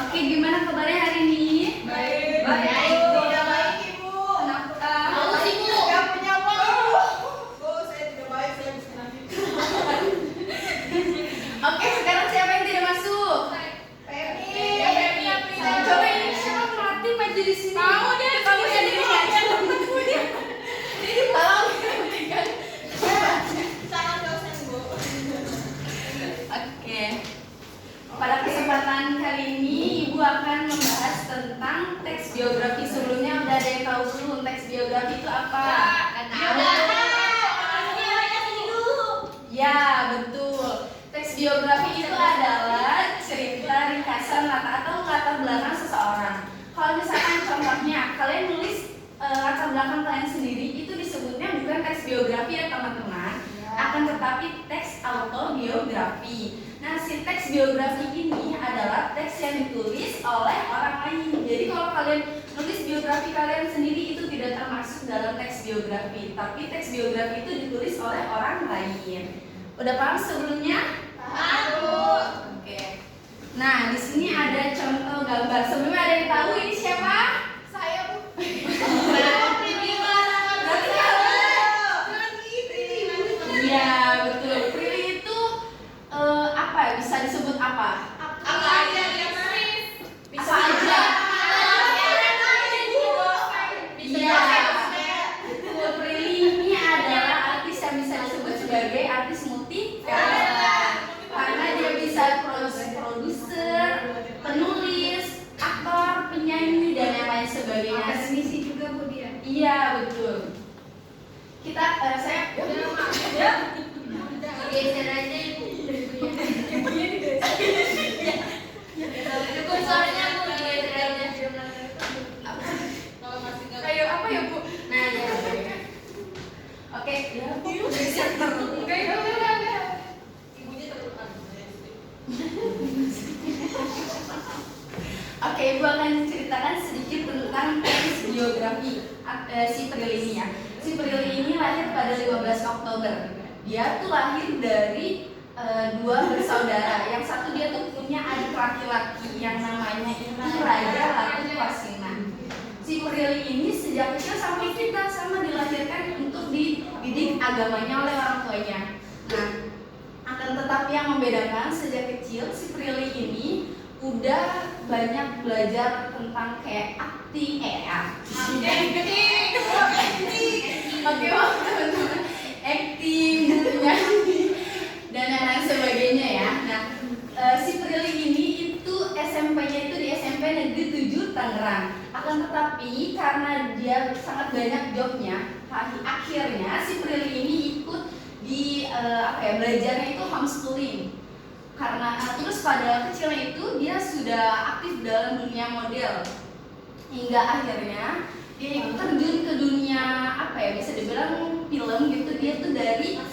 Oke, gimana kabarnya hari ini? Baik. Tidak baik, Ibu. Kenapa? Aku sih, Bu. Gak punya uang. Bu, saya tidak baik, saya bisa nanti. Oke, sekarang siapa yang tidak masuk? Febri. Coba ini siapa pelatih maju di sini? Kamu deh, kamu kamu sendiri sendiri. aja. Tolong berikan. Salam dosen, Bu. Oke. Pada kesempatan kali ini Ibu akan membahas tentang teks biografi. Sebelumnya udah ada yang tahu belum teks biografi itu apa? Ya, betul. Teks biografi itu adalah cerita ringkasan atau latar belakang seseorang. Kalau misalkan contohnya kalian nulis latar belakang kalian sendiri, itu disebutnya bukan teks biografi ya teman-teman, akan tetapi teks autobiografi. Nah, si teks biografi ini adalah teks yang ditulis oleh orang lain. Jadi kalau kalian nulis biografi kalian sendiri itu tidak termasuk dalam teks biografi, tapi teks biografi itu ditulis oleh orang lain. Udah paham sebelumnya? Paham, Bu. Oke. Nah, di sini ada contoh gambar. Sebelumnya ada yang tahu ini siapa? Saya, Bu. Iya, betul. Prilly itu apa? Bisa disebut apa? Apa aja dia, Mas? Apa aja? Iya. Betul. Prilly ini adalah artis yang bisa disebut sebagai artis multi karena dia bisa produser, penulis, aktor, penyanyi dan yang lain sebagainya. Akademisi juga, Bu, dia. Iya, betul. Kita saya Ya. Geser aja, Ibu. ibunya digeser. Ibu, suaranya, Bu, geser aja. Kayak apa ya, Bu? Nah, ya. Oke, ya. Geser terus. Ibunya terluka. Oke, Ibu akan ceritakan sedikit tentang teks biografi si Prilly ini ya. Si Prilly ini lahir pada 15 Oktober. Dia tuh lahir dari dua bersaudara. Yang satu dia tuh punya adik laki-laki yang namanya itu Raja Ratu Wasina. Si Prilly ini sejak kecil sampai kita sama dilahirkan untuk dididik agamanya oleh orang tuanya. Nah, akan tetapi yang membedakan sejak kecil si Prilly ini udah banyak belajar tentang kayak acting. Oke, maaf teman-teman. Acting, nyanyi, dan lain sebagainya ya. Nah, si Prilly ini itu SMP-nya itu di SMP Negeri 7 Tangerang. Akan tetapi karena dia sangat banyak jobnya, akhirnya si Prilly ini ikut di belajarnya itu homeschooling. Karena terus pada kecilnya itu dia sudah aktif dalam dunia model hingga akhirnya dia ikut terjun ke dunia bisa dibilang film gitu. Dia tuh dari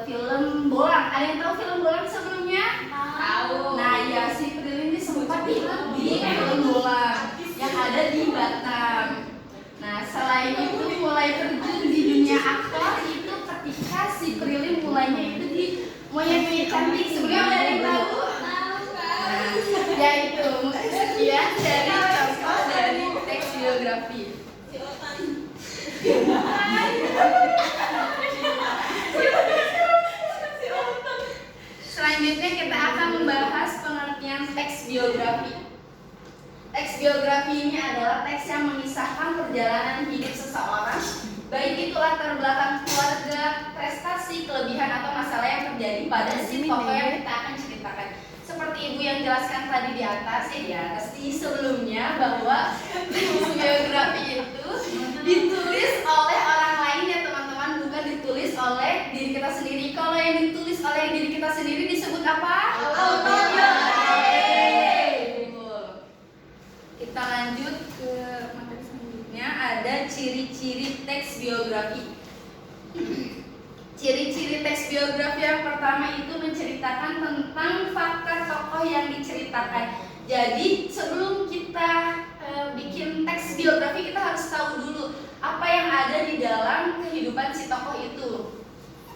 film bolang. Ada yang tahu film bolang sebelumnya? Tahu. Nah ya, si Prilly ini sempat ikut di film bolang yang ada di Batam. Nah selain itu mulai terjun di dunia aktor itu ketika si Prilly mulainya itu di Monyet-Monyet Cantik. Sebelumnya ada yang tahu? Nah, ya itu sekian dari contoh dari teks biografi. Selanjutnya kita akan membahas pengertian teks biografi. Teks biografi ini adalah teks yang mengisahkan perjalanan hidup seseorang, baik itu latar belakang keluarga, prestasi, kelebihan atau masalah yang terjadi pada si tokoh yang kita akan ceritakan. Seperti Ibu yang jelaskan tadi di atas di sebelumnya bahwa teks biografi itu ditulis oleh orang lain ya teman-teman, bukan ditulis oleh diri kita sendiri. Kalau yang ditulis oleh diri kita sendiri disebut apa? Autobiografi. Kita lanjut ke materi selanjutnya, ada ciri-ciri teks biografi. Ciri yang pertama itu menceritakan tentang fakta tokoh yang diceritakan. Jadi sebelum kita bikin teks biografi, kita harus tahu dulu apa yang ada di dalam kehidupan si tokoh itu.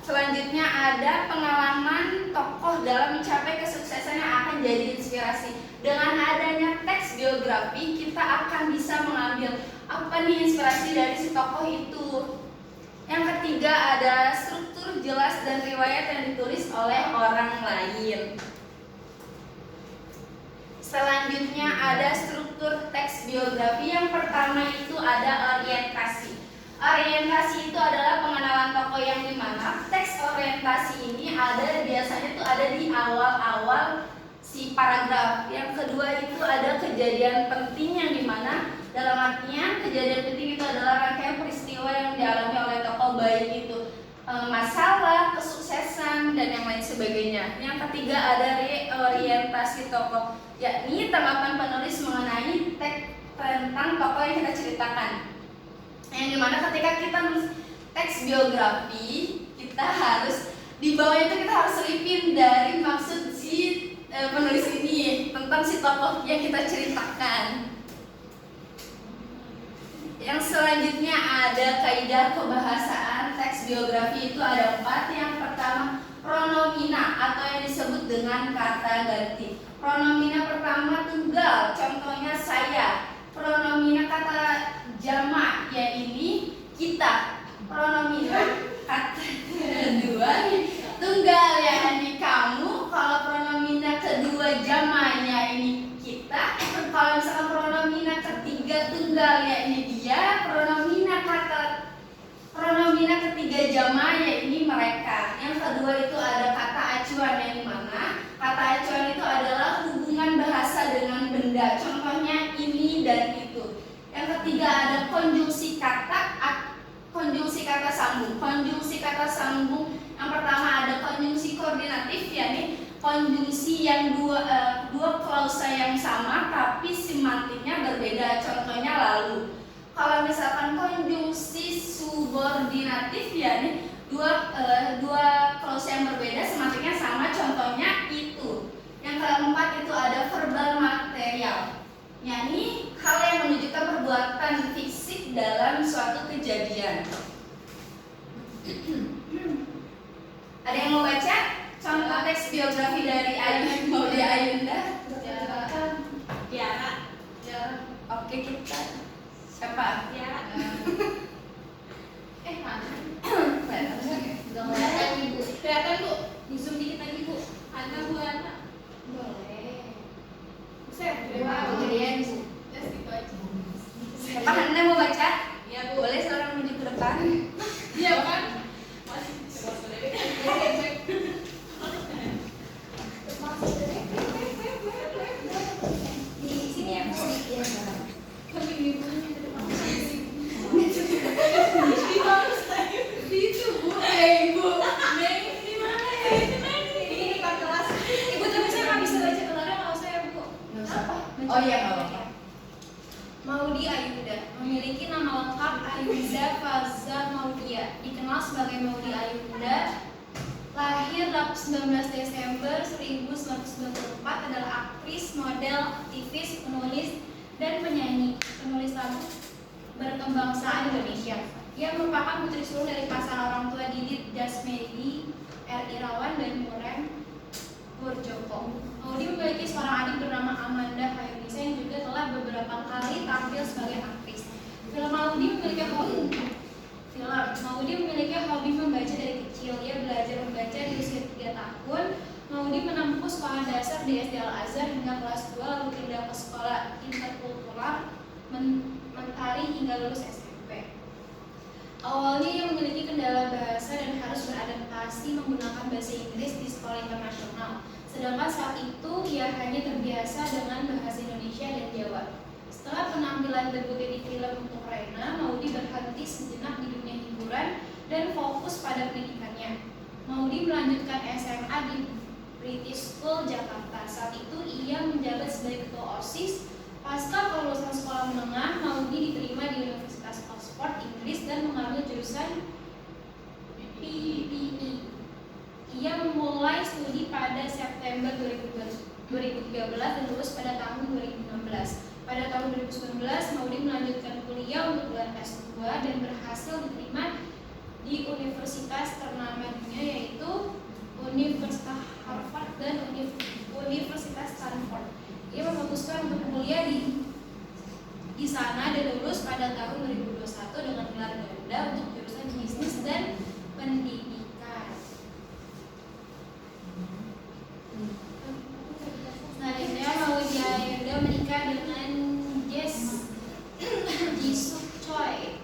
Selanjutnya ada pengalaman tokoh dalam mencapai kesuksesan yang akan jadi inspirasi. Dengan adanya teks biografi, kita akan bisa mengambil apa nih inspirasi dari si tokoh itu. Yang ketiga ada struktur jelas dan riwayat yang ditulis oleh orang lain. Selanjutnya ada struktur teks biografi. Yang pertama itu ada orientasi. Orientasi itu adalah pengenalan tokoh yang dimana teks orientasi ini biasanya itu ada di awal-awal si paragraf. Yang kedua itu ada kejadian penting yang dimana dalam artinya kejadian penting itu adalah rangkaian peristiwa yang dialami oleh tokoh, baik itu masalah, kesuksesan, dan yang lain sebagainya. Yang ketiga ada reorientasi tokoh, yakni tanggapan penulis mengenai teks tentang tokoh yang kita ceritakan. Yang dimana ketika kita menulis teks biografi, kita harus di bawah itu kita harus selipin dari maksud si penulis ini tentang si tokoh yang kita ceritakan. Yang selanjutnya ada kaidah kebahasaan teks biografi, itu ada 4. Yang pertama pronomina atau yang disebut dengan kata ganti. Pronomina pertama tunggal, contohnya saya. Pronomina kata jamak, ya ini kita. Pronomina kata kedua tunggal, ya ini kamu. Kalau pronomina kedua jamaknya ini kita. Kalau misalkan pronomina ketiga tunggal, ya ini dia. Pronomina ketiga jamaknya ini mereka. Yang kedua itu ada kata acuan, yang dimana kata acuan itu adalah hubungan bahasa dengan benda, contohnya ini dan itu. Yang ketiga ada konjungsi kata sambung. Konjungsi kata sambung yang pertama ada konjungsi koordinatif, yakni konjungsi yang dua klausa yang sama tapi semantiknya berbeda, contohnya lalu. Kalau misalkan konjungsi subordinatif, yakni dua klausa yang berbeda semantiknya sama, contohnya itu. Yang keempat itu ada verbal material, yakni hal yang menunjukkan perbuatan fisik dalam suatu kejadian. Ada yang mau baca contoh teks biografi dari Maudy Ayunda? Tiara. Oke, kita siapa? Tiara. Mana? Kelihatan ibu. Kelihatan Bu? Di zoom dikit lagi Bu. Ana Bu Ana. Boleh. Buset, Wow, gedean Bu. Ya segitu aja. Siapa Anda mau baca? Iya Bu. Boleh seorang menuju ke depan. Iya kan? Masih coba boleh. Di sini ya Bu. Tapi ibunya di depan. Di itu Bu. Ibu. Neng di mana ya? Ini di kelas. Ibu tapi saya nggak bisa baca kelarnya kalau saya Bu. Oh iya, nggak apa-apa. Maudy Ayunda memiliki nama lengkap Ayunda Faza Maudia, dikenal sebagai Maudy Ayunda. Lahir 19 Desember 1994, adalah aktris, model, aktivis, penulis, dan penyanyi. Penulis lagu berkebangsaan Indonesia. Ia merupakan putri sulung dari pasangan orang tua Didit Dasmedi, R. Irawan, dan Muren Purjoko. Maudy memiliki seorang adik bernama Amanda Hayunisa yang juga telah beberapa kali tampil sebagai aktris. Maudy memiliki hobi membaca dari kecil. Ia belajar membaca di usia 3 tahun. Maudy menempuh sekolah dasar di SD Al-Azhar hingga kelas 2, lalu pindah ke sekolah interkultural Mentari hingga lulus SMP. Awalnya ia memiliki kendala bahasa dan harus beradaptasi menggunakan bahasa Inggris di sekolah internasional. Sedangkan saat itu ia hanya terbiasa dengan bahasa Indonesia dan Jawa. Setelah penampilan debutnya di film untuk Rena, Maudy berhenti sejenak di dunia hiburan dan fokus pada pendidikannya. Maudy melanjutkan SMA di British School Jakarta. Saat itu ia menjabat sebagai ketua OSIS. Pasca kelulusan sekolah menengah, Maudy diterima di Universitas Oxford, Inggris dan mengambil jurusan PPE. Ia pada September 2013 dan lulus pada tahun 2016. Pada tahun 2019, Maudy melanjutkan kuliah untuk gelar S2 dan berhasil diterima di universitas ternama dunia yaitu Universitas Harvard dan Universitas Stanford. Ia memutuskan untuk kuliah di sana dan lulus pada tahun 2021 dengan gelar ganda untuk jurusan bisnis dan pendidikan. Selanjutnya Maudy Ayunda menikah dengan Jess Jisoo Choi.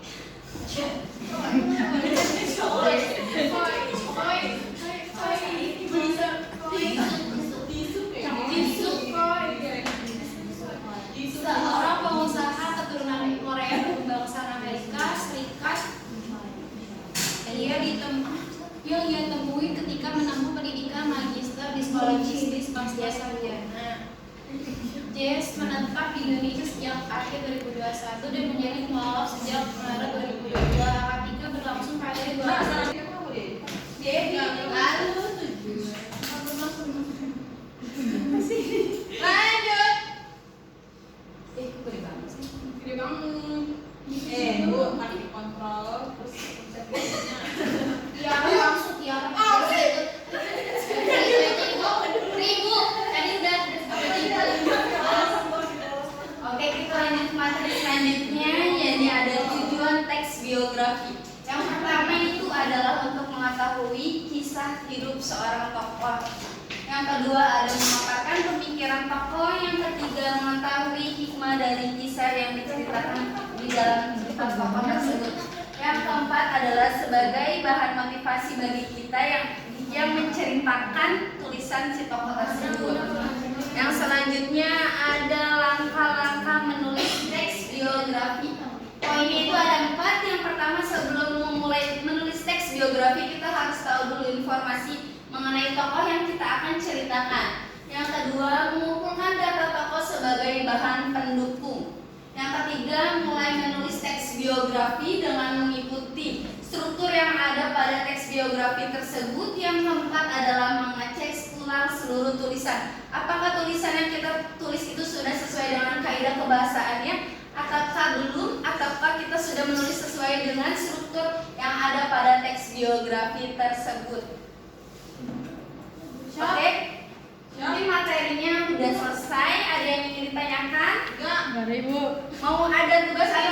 Seorang pengusaha keturunan Korea berkebangsaan Amerika Serikat yang ia temui ketika menempuh pendidikan magister di Sekolah Bisnis Pasca Sarjana. Jess menetap di Indonesia sejak akhir 2021 dan menjalin mualaf sejak Maret 2022. Akad nikah berlangsung pada 2 Lanjut. Gede banget. Bu, mari dikontrol terus konsepnya. ya langsung ya. Ribu tadi udah Oke, kita lanjut ke materi selanjutnya, jadi ada tujuan teks biografi. Yang pertama itu adalah untuk mengetahui kisah hidup seorang tokoh. Yang kedua ada memaparkan pemikiran tokoh. Yang ketiga mengetahui hikmah dari kisah yang diceritakan di dalam cerita tokoh tersebut. Yang keempat adalah sebagai bahan motivasi bagi kita yang menceritakan tulisan si tokoh tersebut. Yang selanjutnya ada langkah-langkah menulis teks biografi. Poinnya itu ada 4. Yang pertama, sebelum memulai menulis teks biografi kita harus tahu dulu informasi mengenai tokoh yang kita akan ceritakan. Yang kedua, mengumpulkan data tokoh sebagai bahan pendukung. Yang ketiga, mulai menulis teks biografi dengan mengikuti struktur yang ada pada teks biografi tersebut. Yang keempat adalah mengecek ulang seluruh tulisan. Apakah tulisan yang kita tulis itu sudah sesuai dengan kaidah kebahasaannya, ataukah belum, ataukah kita sudah menulis sesuai dengan struktur yang ada pada teks biografi tersebut. Oke, ini materinya sudah selesai. Ada yang ingin ditanyakan? Enggak, Ibu. Mau ada tugas atau